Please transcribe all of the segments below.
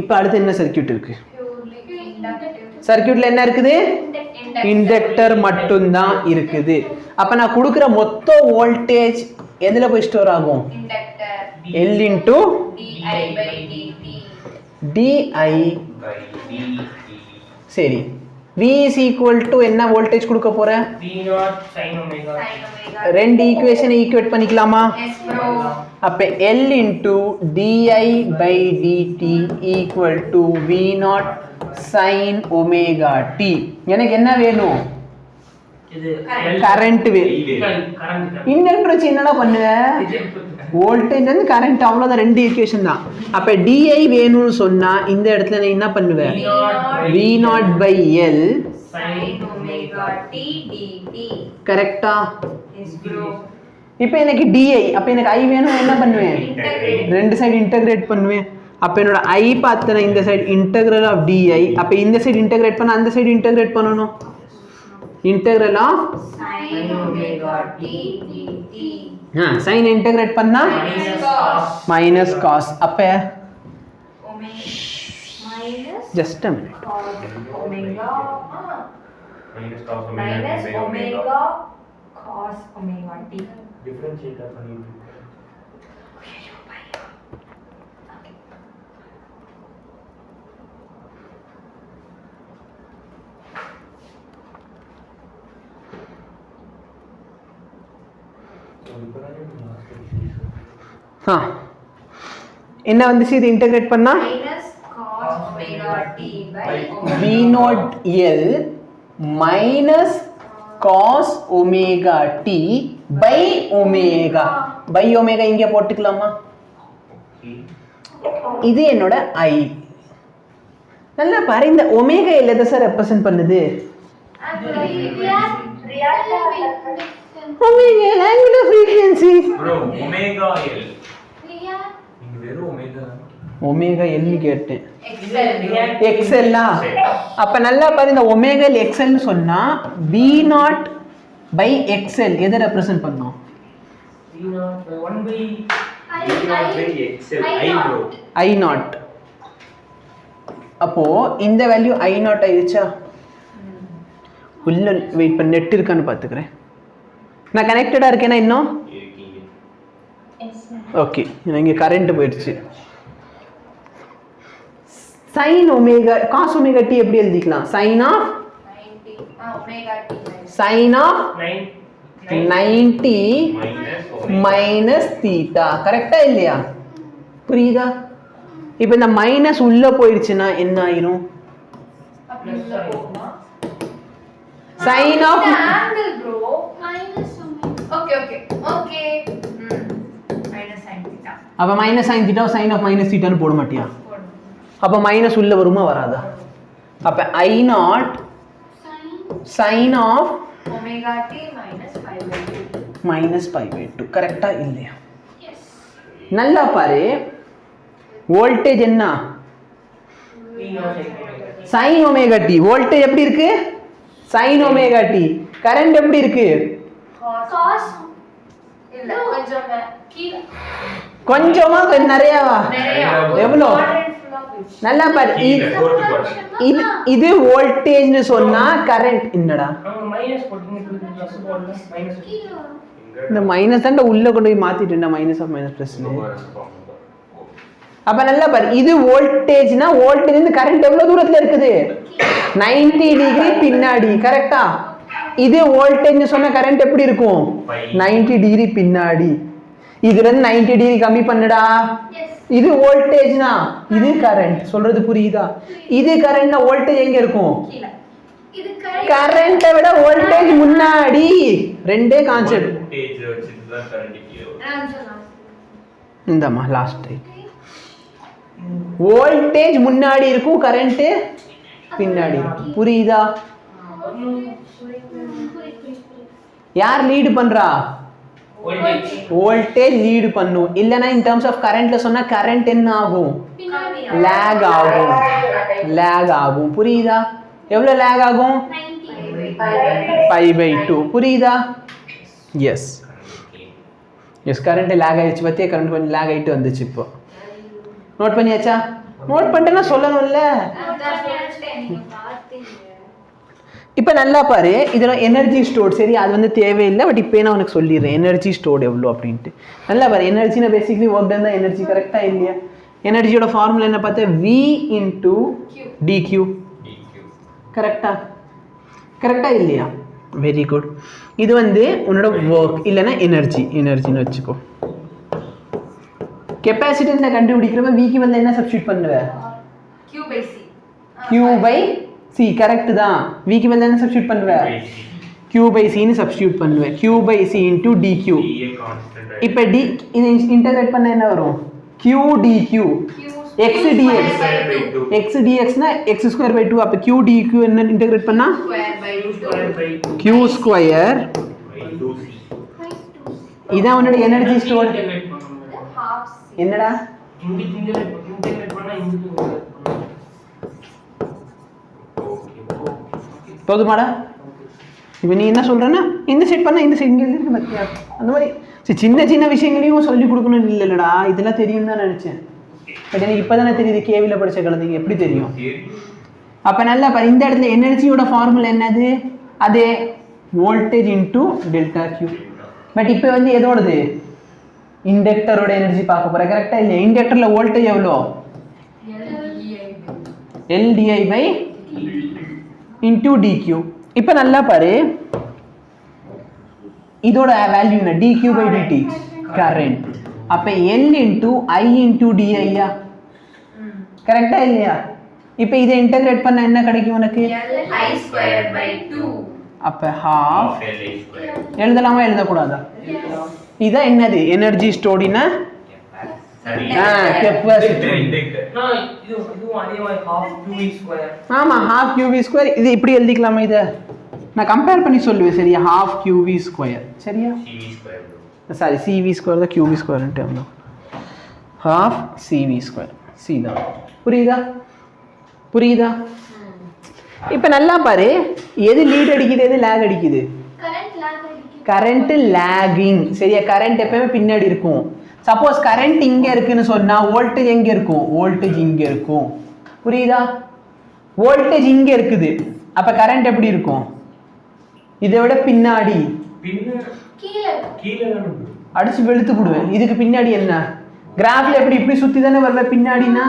இப்போ அடுத்து என்ன சர்க்யூட் இருக்கு? சர்க்யூட்ல என்ன இருக்குது? இண்டக்டர் மட்டும் தான் இருக்குது. அப்ப நான் கொடுக்கிற மொத்த வோல்டேஜ் எதுல போய் ஸ்டோர் ஆகும்? L into di சரி V is equal to என்ன வோல்டேஜ் கொடுக்க போற? V0 sin omega. ரெண்டு ஈக்குவேஷனை ஈக்குவேட் பண்ணிக்கலாமா? அப்ப L into di by dt equal to V0 sin omega t. எனக்கு என்ன வேணும்? இது கரண்ட் வேணும். இண்டக்டர் வச்சு என்னடா பண்ணுவ? வோல்டேஜ் வந்து கரண்ட், அவ்வளவுதான். ரெண்டு ஈக்குவேஷன் தான். அப்ப di வேணும்னு சொன்னா இந்த இடத்துல நான் என்ன பண்ணுவேன்? V0 by L sin omega t dt. கரெக்ட்டா? Yes bro. இப்போ எனக்கு di, அப்ப எனக்கு I வேணும், என்ன பண்ணுவேன்? ரெண்டு சைடு இன்டகிரேட் பண்ணுவேன். அப்ப என்னோட I பார்த்தனா இந்த சைடு இன்டகிரல் ஆஃப் di, அப்ப இந்த சைடு இன்டகிரேட் பண்ண அந்த சைடு இன்டகிரேட் பண்ணனும். Integral of sin omega t dt. sin integrate பண்ணா minus cos. அப்ப minus just a minute. omega minus cos minus omega cos omega t. differentiate பண்ணிட்டு என்ன வந்துச்சு? இது இன்டகிரேட் பண்ணா minus cos omega t by V0 L minus cos omega t by omega. by omega இங்க போட்டுக்கலாமா? இது என்னோட I. நல்லா பாரு, இந்த ஒமேகா L எதை சார் ரெப்ரசன்ட் பண்ணுது? Omega L angular frequency. bro omega L நீங்க வெறும் omega ஒமேகா L னு கேட்டேன். xl XL ஆ? அப்ப நல்லா பாரு, இந்த ஒமேகா L XL னு சொன்னா V0 by XL எதை ரெப்ரசன்ட் பண்ணோம்? V0 1 by xl I bro I0. அப்போ இந்த வேல்யூ I0 ஆயிடுச்சா? உள்ள வெயிட் பண்ண, நெட் இருக்கான்னு பாத்துக்கிறேன். நான் கனெக்டடா இருக்கேனா இன்னும்? இருக்கீங்க. ஓகே, இங்க கரண்ட் போயிடுச்சு. sin omega cos omega t எப்படி எழுதிக்கலாம்? sin of 90 omega t sin of 90 minus theta. கரெக்ட்டா இல்லையா? புரியுதா? இப்போ இந்த மைனஸ் உள்ள போயிடுச்சுனா என்ன ஆயிரும்? plus போகுமா? sin of angle bro minus omega. Okay minus sin theta. அப்ப minus sin theta sin of minus theta னு போட மாட்டியா? அப்ப மைனஸ் உள்ள வருமா வராதா? அப்ப I0 sin of omega t minus pi by 2. minus pi by 2. கரெக்ட்டா இல்லையா? Yes. நல்லா பாரு, வோல்டேஜ் என்ன? sin omega t. வோல்டேஜ் எப்படி இருக்கு? sin omega t. கரண்ட் எப்படி இருக்கு? cos இல்ல கொஞ்சமா நிறையவா? எவ்வளோ? நல்லா பாரு, இது வோல்டேஜ் னு சொன்னா கரண்ட் என்னடா? மைனஸ் போட்டுங்க, பிளஸ் போடல மைனஸ். இந்த மைனஸ் தான் உள்ள கொண்டு போய் மாத்திட்டேன்டா, மைனஸ் ஆஃப் மைனஸ் பிளஸ். அப்ப நல்லா பாரு, இது வோல்டேஜ்னா வோல்டேஜ் இருந்து கரண்ட் எவ்வளவு தூரத்துல இருக்குது? 90 டிகிரி பின்னாடி. கரெக்ட்டா? இது வோல்டேஜ் சொன்ன கரண்ட் எப்படி இருக்கும்? 90 டிகிரி பின்னாடி. இதுல இருந்து 90 டிகிரி கம்மி பண்ணுடா. இது வோல்டேஜ்னா இது கரண்ட். சொல்றது புரியுதா? இது கரண்ட்னா வோல்டேஜ் எங்க இருக்கும்? இது கரண்ட்டை விட வோல்டேஜ் முன்னாடி. ரெண்டே கான்செப்ட். வோல்டேஜ் வச்சிட்டு தான் கரண்ட் கீழ. இந்தமா லாஸ்ட் டைம். வோல்டேஜ் முன்னாடி இருக்கும், கரண்ட் பின்னாடி இருக்கும். புரியுதா? யார் லீட் பண்றா? வோல்டேஜ் லீட் பண்ணும். இல்லனா இன் டர்ம்ஸ் ஆஃப் கரண்ட்ல சொன்னா கரண்ட் என்ன ஆகும்? லாக் ஆகும். லாக் ஆகும். புரியுதா? எவ்வளவு லாக் ஆகும்? pi by 2. புரியுதா? எஸ் எஸ், கரண்ட் லாக் ஆயிடுச்சு. பத்தியா, கரண்ட் கொஞ்சம் லாக் ஆயிட்டு வந்துச்சு. இப்போ நோட் பண்ணியாச்சா? நோட் பண்ணிட்டேன்னா சொல்லணும்ல. இப்போ நல்லா பாரு, இதெல்லாம் எனர்ஜி ஸ்டோர். சரி, அது வந்து தேவையில்லை. பட் இப்போ நான் உனக்கு சொல்லிடுறேன் எனர்ஜி ஸ்டோர் எவ்வளோ அப்படின்ட்டு. நல்லா பாரு, எனர்ஜினா பேசிக்லி ஒர்க் டன் தான் எனர்ஜி. கரெக்டாக இல்லையா? எனர்ஜியோட ஃபார்முலா என்ன பார்த்தா V இன்டூ dq. கரெக்டா? கரெக்டா இல்லையா? Very good. இது வந்து உன்னோட ஒர்க் இல்லைன்னா எனர்ஜின்னு வச்சுக்கோ. கெப்பாசிட்டன்ஸை கண்டுபிடிக்கிறப்ப விக்கு வந்து என்ன சப்ஸ்டியூட் பண்ணுவேன்? Q by C. கரெக்ட் தான். விக்கு வந்து என்ன சப்ஸ்டியூட் பண்ணுவேன்? Q by C ன்னு சப்ஸ்டியூட் பண்ணுவேன். Q by C into dq. இப்போ d இது இன்டகிரேட் பண்ண என்ன வரும்? Q dq x dx. x dx னா x square by 2. அப்போ Q dq என்ன இன்டகிரேட் பண்ணா Q square. இதான் உன்னோட எனர்ஜி ஸ்டோர். என்னடா போதுமாடா? இப்போ நீ என்ன சொல்றேன்னா இந்த செட் பண்ணா இந்த செட் இங்கே இருக்கு பத்தியா, அந்த மாதிரி சின்ன சின்ன விஷயங்களையும் சொல்லி கொடுக்கணும் இல்லைல்லடா. இதெல்லாம் தெரியும் தான் நினச்சேன். பட் எனக்கு இப்போ தானே தெரியுது. கேவியில் படித்த குழந்தைங்க எப்படி தெரியும்? அப்போ நல்லா பாரு, இந்த இடத்துல எனர்ஜியோட ஃபார்முலா என்னது? அதே voltage into delta Q. But இப்போ வந்து எதோடது? இண்டக்டரோட எனர்ஜி பார்க்க போகிறேன். கரெக்டாக இல்லையா? இண்டக்டரில் வோல்டேஜ் எவ்வளோ? LDI by into DQ. இப்போ நல்லா பாரு, இதோட வேல்யூ என்ன? DQ by DT current. அப்போ L இன்டூ I இன்டூ DIயா? கரெக்டா இல்லையா? இப்போ இதை இன்டகிரேட் பண்ண என்ன கிடைக்கும் உனக்கு? அப்போ ஹாஃப் எழுதலாமா எழுதக்கூடாதா? இதான் என்னது? எனர்ஜி ஸ்டோர்டினா ஆமாம், half QV ஸ்கொயர். இது இப்படி எழுதிக்கலாமா? இதை நான் கம்பேர் பண்ணி சொல்லுவேன். சரியா? half QV square. சரியா? சாரி, CV ஸ்கொயர் தான் QV ஸ்கொயர்ன்ட்டு எவ்வளோ? half CV square. சி தான். புரியுதா? இப்போ நல்லா பாரு, எது லீட் அடிக்குது எது லேக் அடிக்குது? Current lagging. சரியா? கரண்ட் எப்பவுமே பின்னாடி இருக்கும். சப்போஸ் கரண்ட் இங்கே இருக்குன்னு சொன்னால் வோல்டேஜ் எங்கே இருக்கும்? வோல்டேஜ் இங்கே இருக்கும். புரியுதா? வோல்டேஜ் இங்கே இருக்குது. அப்போ கரண்ட் எப்படி இருக்கும்? இதை விட பின்னாடி அடிச்சு வெளுத்து போடுவேன். இதுக்கு பின்னாடி என்ன? கிராஃப்ல எப்படி இப்படி சுற்றி தானே வருவேன் பின்னாடினா.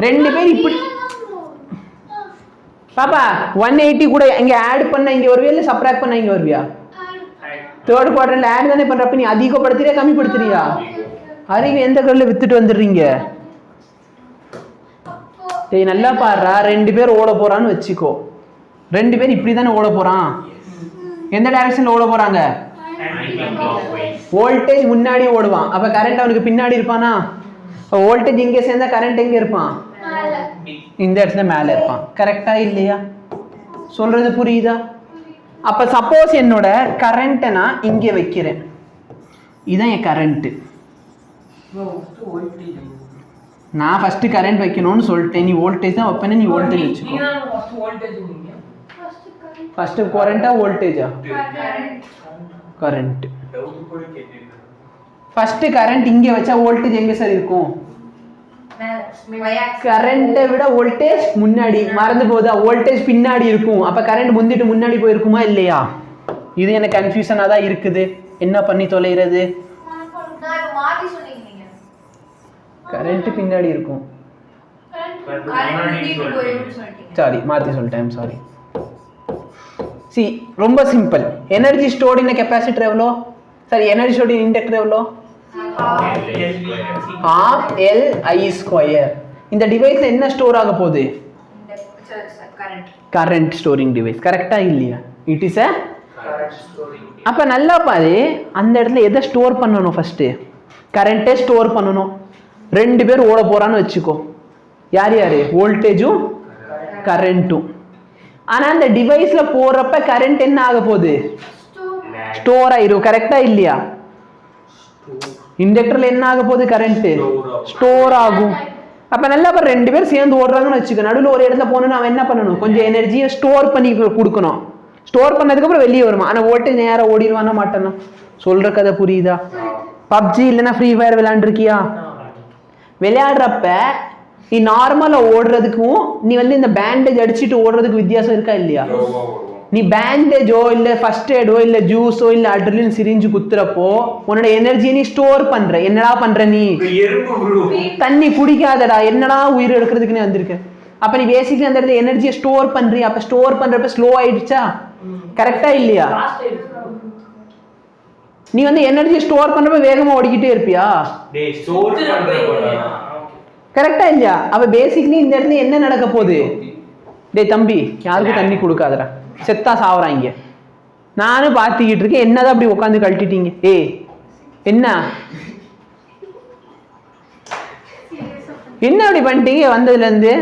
ரெண்டு பேர் இப்படி பாப்பா 180 கூட இங்கே ஆட் பண்ண இங்கே வருவியா இல்லை சப்ராக்ட் பண்ண இங்கே வருவியா? தேர்ட் குவார்டர்ல ஆட் தானே பண்றப்ப நீ அதிகப்படுத்துறியா கம்மிப்படுத்துறியா? அறிவு எந்த கல்ல வித்துட்டு வந்துடுறீங்க? டேய் நல்லா பாருடா, ரெண்டு பேர் ஓட போறான்னு வச்சுக்கோ. ரெண்டு பேர் இப்படி தானே ஓட போறான். எந்த டைரக்ஷன்ல ஓட போறாங்க? வோல்டேஜ் முன்னாடி ஓடுவான். அப்ப கரண்ட் அவனுக்கு பின்னாடி இருப்பானா? வோல்டேஜ் இங்கே சேர்ந்தா கரண்ட் எங்க இருப்பான்? இந்த இடத்துல மேல இருப்பான். கரெக்டா இல்லையா? சொல்றது புரியுதா? அப்போ சப்போஸ் என்னோட கரண்ட்டை நான் இங்கே வைக்கிறேன். இதுதான் என் கரண்ட்டு. நான் ஃபர்ஸ்ட் கரண்ட் வைக்கணும்னு சொல்லிட்டேன். நீ வோல்டேஜ் தான் வைப்பேன்னு நீ வோல்டேஜ் வச்சுக்கோ. ஃபர்ஸ்ட் கரண்டா வோல்டேஜா? கரண்ட். ஃபர்ஸ்ட் கரண்ட் இங்கே வச்சா வோல்டேஜ் எங்கே சார் இருக்கும்? கரண்ட்டை விட வோல்டேஜ் முன்னாடி. மறந்து போதா? வோல்டேஜ் பின்னாடி இருக்கும். அப்ப கரண்ட் முந்திட்டு முன்னாடி போயிருக்குமா இல்லையா? இது எனக்கு கன்ஃபியூஷனா தான் இருக்குது. என்ன பண்ணி தொலைகிறது? கரண்ட் பின்னாடி இருக்கும். சாரி, மாத்தி சொல்லிட்டேன். சாரி. சி, ரொம்ப simple. Energy stored in capacitor எவ்வளோ? Sorry, energy stored in inductor எவ்வளோ? half LI square. இந்த டிவைஸ்ல என்ன ஸ்டோர் ஆக போகுது? Current storing device. கரெக்டா இல்லையா? இட் இஸ் a அப்ப நல்லா பாரு, அந்த இடத்துல எதை ஸ்டோர் பண்ணணும்? ஃபர்ஸ்ட் கரண்ட்டை ஸ்டோர் பண்ணணும். ரெண்டு பேர் ஓட போறான்னு வச்சுக்கோ. யார் யாரு? வோல்டேஜும் கரண்ட்டும். ஆனா அந்த டிவைஸ்ல போறப்ப கரண்ட் என்ன ஆக போகுது? ஸ்டோர் ஆயிரும். கரெக்டா இல்லையா? இண்டக்டர்ல என்ன ஆக போகுது? கரண்ட் ஸ்டோர் ஆகும். அப்ப நல்லா ரெண்டு பேர் சேர்ந்து ஓடுறாங்கன்னு வச்சுக்க. நடுவில் ஒரு இடத்துல போகணும்னு அவன் என்ன பண்ணணும்? கொஞ்சம் எனர்ஜியை ஸ்டோர் பண்ணி கொடுக்கணும். ஸ்டோர் பண்ணதுக்கு அப்புறம் வெளியே வருமா? ஆனா வோல்டேஜ் நேரம் ஓடிடுவானா மாட்டானா? சொல்ற கதை புரியுதா? பப்ஜி இல்லைன்னா ஃப்ரீ ஃபயர் விளையாண்டுருக்கியா? விளையாடுறப்ப நீ நார்மலா ஓடுறதுக்கும் நீ வந்து இந்த பேண்டேஜ் அடிச்சுட்டு ஓடுறதுக்கு வித்தியாசம் இருக்கா இல்லையா? நீ பேண்டேஜோ இல்ல ஃபர்ஸ்ட் எய்டோ இல்ல ஜூஸோ இல்ல அட்ரிலின் சிரிஞ்சு குத்துறப்போ உன்னோட எனர்ஜியை நீ ஸ்டோர் பண்ற. என்னடா பண்ற நீ? தண்ணி குடிக்காதடா, என்னடா உயிர் எடுக்கிறதுக்குன்னு வந்திருக்க. அப்ப நீ பேசிக்கலி அந்த இடத்துல எனர்ஜியை ஸ்டோர் பண்றியா? அப்ப ஸ்டோர் பண்றப்ப ஸ்லோ ஆயிடுச்சா? கரெக்டா இல்லையா? நீ வந்து எனர்ஜி ஸ்டோர் பண்றப்ப வேகமா ஓடிக்கிட்டே இருப்பியா? கரெக்டா இல்லையா? அப்ப பேசிக்கலி இந்த இடத்துல என்ன நடக்க போகுது? டேய் தம்பி, யாருக்கும் தண்ணி கொடுக்காதடா, செத்தா சாவறாங்க. நானும் பார்த்துக்கிட்டு இருக்கேன், என்னதான் அப்படி உட்காந்து கழட்டிட்டீங்க? ஏய் என்ன என்ன அப்படி பண்ணிட்டீங்க? வந்ததுல இருந்து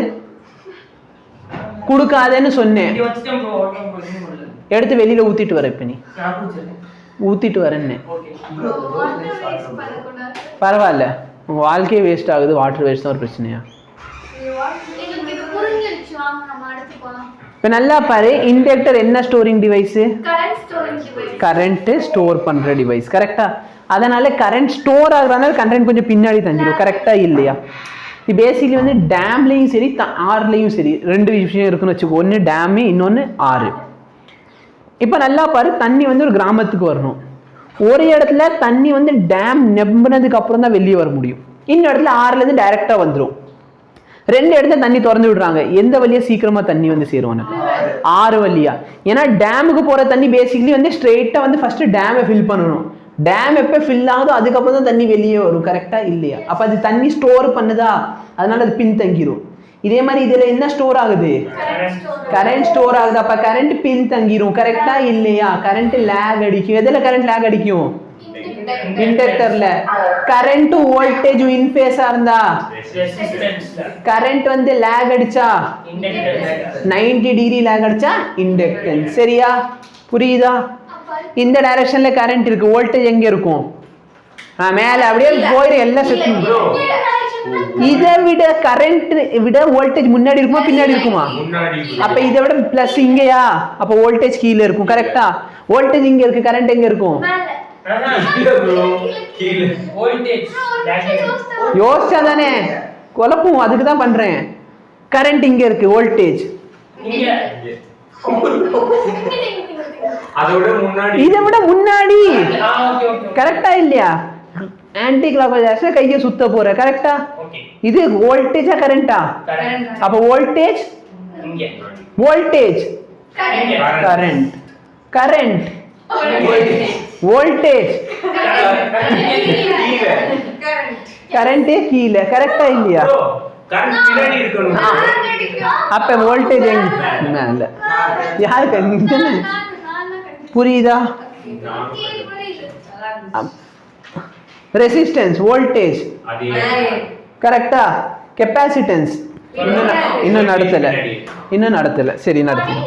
கொடுக்காதேன்னு சொன்னேன், எடுத்து வெளியில ஊத்திட்டு வர. இப்ப நீ ஊத்திட்டு வரேன்னு பரவாயில்ல, உங்க வாழ்க்கையே வேஸ்ட் ஆகுது, வாட்டர் வேஸ்ட் தான் ஒரு பிரச்சனையா? இப்போ நல்லா பாரு, இண்டக்டர் என்ன ஸ்டோரிங் டிவைஸ்? கரண்ட் ஸ்டோர் பண்ற டிவைஸ். கரெக்டா? அதனால கரண்ட் ஸ்டோர் ஆகுறதுனால கரண்ட் கொஞ்சம் பின்னாடி தஞ்சிடும். கரெக்டா இல்லையா? இது பேசிக்கலி வந்து டேம்லையும் சரி ஆறுலையும் சரி ரெண்டு விஷயம் இருக்குன்னு வச்சுக்கோ. ஒன்று டேமு, இன்னொன்று ஆறு. இப்போ நல்லா பாரு, தண்ணி வந்து ஒரு கிராமத்துக்கு வரணும். ஒரு இடத்துல தண்ணி வந்து டேம் நம்பினதுக்கு அப்புறம் தான் வெளியே வர முடியும். இன்னொரு இடத்துல ஆறுலேருந்து டைரக்டா வந்துடும். ரெண்டு இடத்துல தண்ணி திறந்து விடுறாங்க. எந்த வழியா சீக்கிரமா தண்ணி வந்து சேரும்? ஆறு வழியா. ஏன்னா டேமுக்கு போற தண்ணி பேசிக்கலி வந்து ஸ்ட்ரெயிட்டா வந்து ஃபர்ஸ்ட் டேமை ஃபில் பண்ணணும். டேம் எப்ப ஃபில் ஆகுதோ அதுக்கப்புறம் தான் தண்ணி வெளியே வரும். கரெக்டா இல்லையா? அப்ப அது தண்ணி ஸ்டோர் பண்ணுதா, அதனால அது பின் தங்கிரும். இதே மாதிரி இதுல என்ன ஸ்டோர் ஆகுது? கரண்ட் ஸ்டோர் ஆகுது. அப்ப கரண்ட் பின் தங்கிரும். கரெக்டா இல்லையா? கரண்ட் லேக் அடிக்கும். எதுல கரண்ட் லேக் அடிக்கும்? இண்டக்டர்ல. கரண்ட் வோல்டேஜ் இன் ஃபேஸா இருந்தா கரண்ட் வந்து லேக் அடிச்சா 90 டிகிரி லேக் அடிச்சா இண்டக்டன்ஸ். சரியா? புரியுதா? இந்த டைரக்ஷன்ல கரண்ட் இருக்கு, வோல்டேஜ் எங்க இருக்கும்? மேல அப்படியே போயிரு எல்லாம் செட். இதை விட கரண்ட் விட வோல்டேஜ் முன்னாடி இருக்குமா பின்னாடி இருக்குமா? அப்ப இதை விட பிளஸ் இங்கயா, அப்ப வோல்டேஜ் கீழே இருக்கும். கரெக்டா? வோல்டேஜ் இங்க இருக்கு, கரண்ட் எங்க இருக்கும்? யோசிச்சாதானே குழப்பம், அதுக்கு தான் பண்றேன். கரண்ட் இங்க இருக்கு, வோல்டேஜ் இதை விட முன்னாடி. கரெக்டா இல்லையா? ஆன்டி கிளாக்வைஸ் கையை சுத்த போற. கரெக்டா? இது வோல்டேஜா கரண்டா? அப்ப voltage voltage current current voltage கரண்டே கீழே. கரெக்டா இல்லையா? அப்ப வோல்டேஜ் எங்க? யாருக்கு புரியுதா? ரெசிஸ்டன்ஸ் வோல்டேஜ் கரெக்டா? கெப்பாசிட்டன்ஸ் இன்னும் நடத்தல. சரி, நடத்தல.